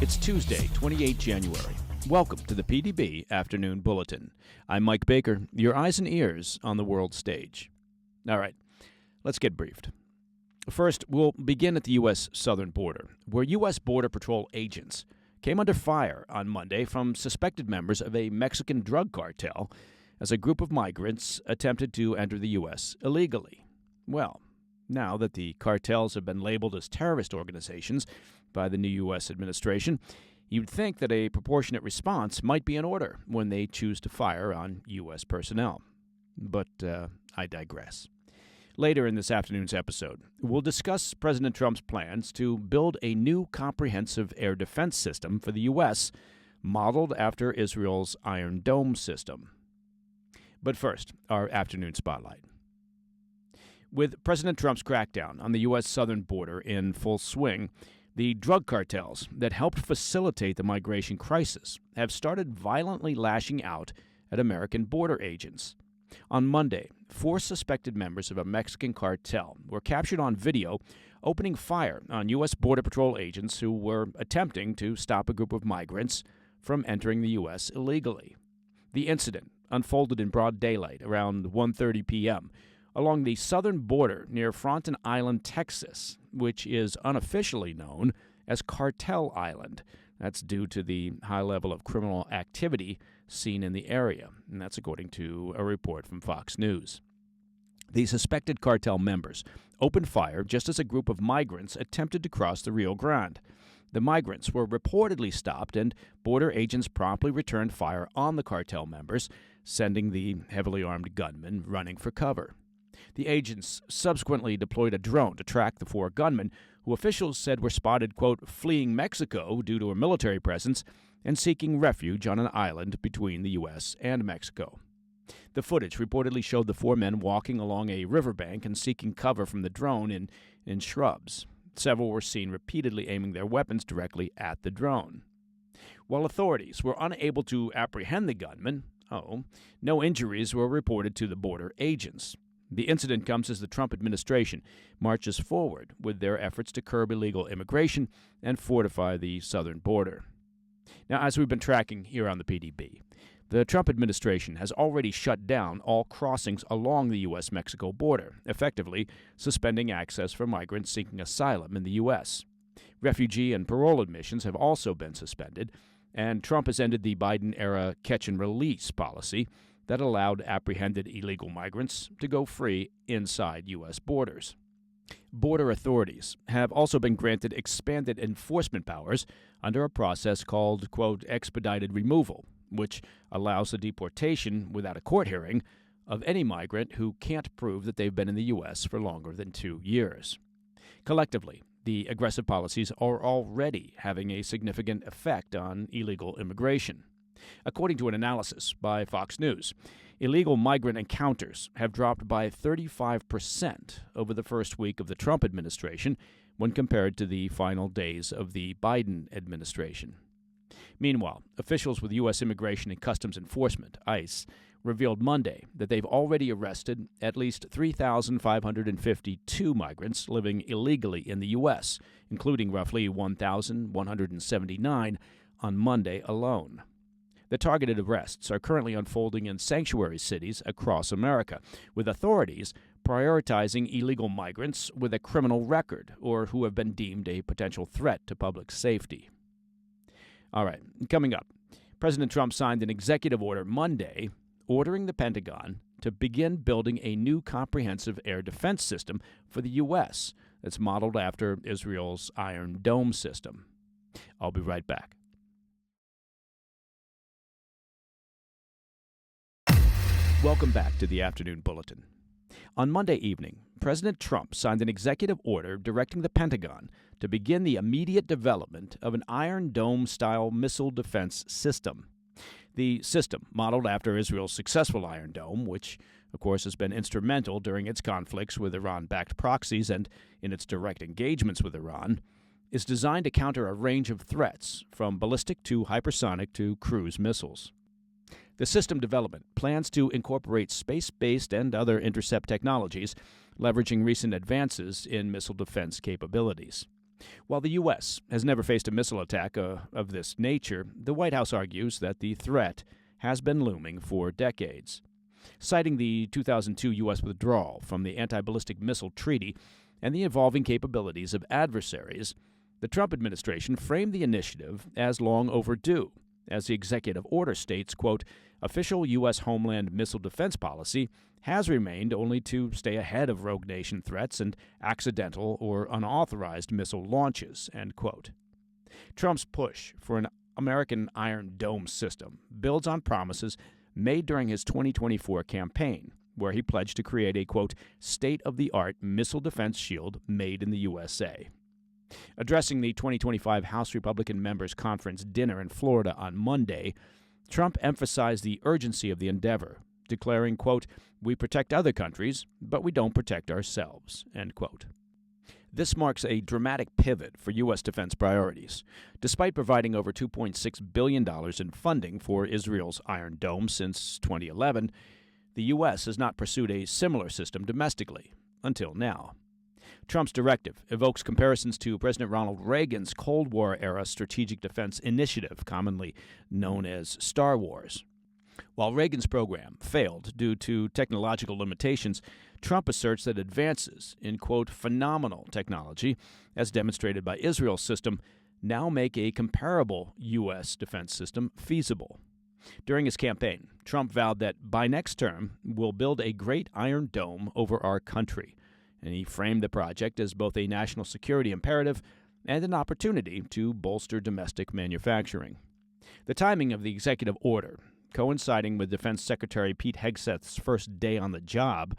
It's Tuesday, 28 January. Welcome to the PDB Afternoon Bulletin. I'm Mike Baker, your eyes and ears on the world stage. All right, let's get briefed. First, we'll begin at the U.S. southern border, where U.S. Border Patrol agents came under fire on Monday from suspected members of a Mexican drug cartel as a group of migrants attempted to enter the U.S. illegally. Well, now that the cartels have been labeled as terrorist organizations by the new U.S. administration, you'd think that a proportionate response might be in order when they choose to fire on U.S. personnel. But I digress. Later in this afternoon's episode, we'll discuss President Trump's plans to build a new comprehensive air defense system for the U.S., modeled after Israel's Iron Dome system. But first, our afternoon spotlight. With President Trump's crackdown on the U.S. southern border in full swing, the drug cartels that helped facilitate the migration crisis have started violently lashing out at American border agents. On Monday, 4 suspected members of a Mexican cartel were captured on video opening fire on U.S. Border Patrol agents who were attempting to stop a group of migrants from entering the U.S. illegally. The incident unfolded in broad daylight around 1:30 p.m. along the southern border near Fronten Island, Texas, which is unofficially known as Cartel Island. That's due to the high level of criminal activity seen in the area, and that's according to a report from Fox News. The suspected cartel members opened fire just as a group of migrants attempted to cross the Rio Grande. The migrants were reportedly stopped, and border agents promptly returned fire on the cartel members, sending the heavily armed gunmen running for cover. The agents subsequently deployed a drone to track the 4 gunmen, who officials said were spotted, quote, fleeing Mexico due to a military presence and seeking refuge on an island between the U.S. and Mexico. The footage reportedly showed the 4 men walking along a riverbank and seeking cover from the drone in shrubs. Several were seen repeatedly aiming their weapons directly at the drone. While authorities were unable to apprehend the gunmen, no injuries were reported to the border agents. The incident comes as the Trump administration marches forward with their efforts to curb illegal immigration and fortify the southern border. Now, as we've been tracking here on the PDB, the Trump administration has already shut down all crossings along the U.S.-Mexico border, effectively suspending access for migrants seeking asylum in the U.S. Refugee and parole admissions have also been suspended, and Trump has ended the Biden-era catch-and-release policy that allowed apprehended illegal migrants to go free inside U.S. borders. Border authorities have also been granted expanded enforcement powers under a process called, quote, expedited removal, which allows the deportation without a court hearing of any migrant who can't prove that they've been in the U.S. for longer than 2 years. Collectively, the aggressive policies are already having a significant effect on illegal immigration. According to an analysis by Fox News, illegal migrant encounters have dropped by 35% over the first week of the Trump administration when compared to the final days of the Biden administration. Meanwhile, officials with U.S. Immigration and Customs Enforcement, ICE, revealed Monday that they've already arrested at least 3,552 migrants living illegally in the U.S., including roughly 1,179 on Monday alone. The targeted arrests are currently unfolding in sanctuary cities across America, with authorities prioritizing illegal migrants with a criminal record or who have been deemed a potential threat to public safety. All right, coming up, President Trump signed an executive order Monday ordering the Pentagon to begin building a new comprehensive air defense system for the U.S. that's modeled after Israel's Iron Dome system. I'll be right back. Welcome back to the Afternoon Bulletin. On Monday evening, President Trump signed an executive order directing the Pentagon to begin the immediate development of an Iron Dome-style missile defense system. The system, modeled after Israel's successful Iron Dome, which, of course, has been instrumental during its conflicts with Iran-backed proxies and in its direct engagements with Iran, is designed to counter a range of threats, from ballistic to hypersonic to cruise missiles. The system development plans to incorporate space-based and other intercept technologies, leveraging recent advances in missile defense capabilities. While the U.S. has never faced a missile attack of this nature, the White House argues that the threat has been looming for decades. Citing the 2002 U.S. withdrawal from the Anti-Ballistic Missile Treaty and the evolving capabilities of adversaries, the Trump administration framed the initiative as long overdue, as the executive order states, quote, official U.S. Homeland Missile Defense policy has remained only to stay ahead of rogue nation threats and accidental or unauthorized missile launches, end quote. Trump's push for an American Iron Dome system builds on promises made during his 2024 campaign, where he pledged to create a, quote, state-of-the-art missile defense shield made in the USA. Addressing the 2025 House Republican Members' Conference dinner in Florida on Monday, Trump emphasized the urgency of the endeavor, declaring, quote, we protect other countries, but we don't protect ourselves, end quote. This marks a dramatic pivot for U.S. defense priorities. Despite providing over $2.6 billion in funding for Israel's Iron Dome since 2011, the U.S. has not pursued a similar system domestically, until now. Trump's directive evokes comparisons to President Ronald Reagan's Cold War-era Strategic Defense Initiative, commonly known as Star Wars. While Reagan's program failed due to technological limitations, Trump asserts that advances in, quote, phenomenal technology, as demonstrated by Israel's system, now make a comparable U.S. defense system feasible. During his campaign, Trump vowed that by next term, we'll build a great Iron Dome over our country, and he framed the project as both a national security imperative and an opportunity to bolster domestic manufacturing. The timing of the executive order, coinciding with Defense Secretary Pete Hegseth's first day on the job,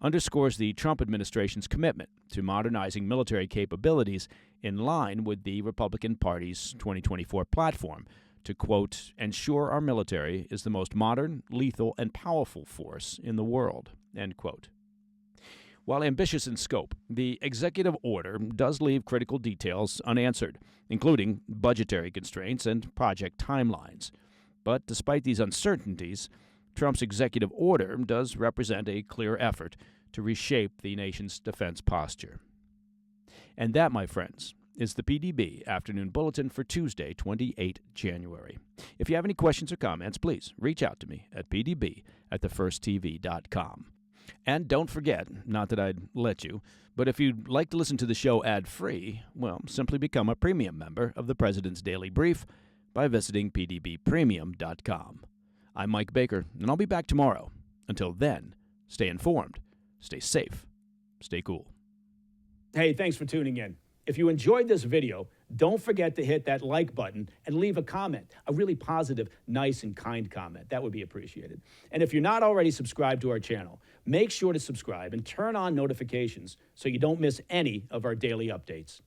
underscores the Trump administration's commitment to modernizing military capabilities in line with the Republican Party's 2024 platform to, quote, ensure our military is the most modern, lethal, and powerful force in the world, end quote. While ambitious in scope, the executive order does leave critical details unanswered, including budgetary constraints and project timelines. But despite these uncertainties, Trump's executive order does represent a clear effort to reshape the nation's defense posture. And that, my friends, is the PDB Afternoon Bulletin for Tuesday, 28 January. If you have any questions or comments, please reach out to me at pdb@thefirsttv.com. And don't forget, not that I'd let you, but if you'd like to listen to the show ad-free, well, simply become a premium member of the President's Daily Brief by visiting pdbpremium.com. I'm Mike Baker, and I'll be back tomorrow. Until then, stay informed, stay safe, stay cool. Hey, thanks for tuning in. If you enjoyed this video, don't forget to hit that like button and leave a comment, a really positive, nice, and kind comment. That would be appreciated. And if you're not already subscribed to our channel, make sure to subscribe and turn on notifications so you don't miss any of our daily updates.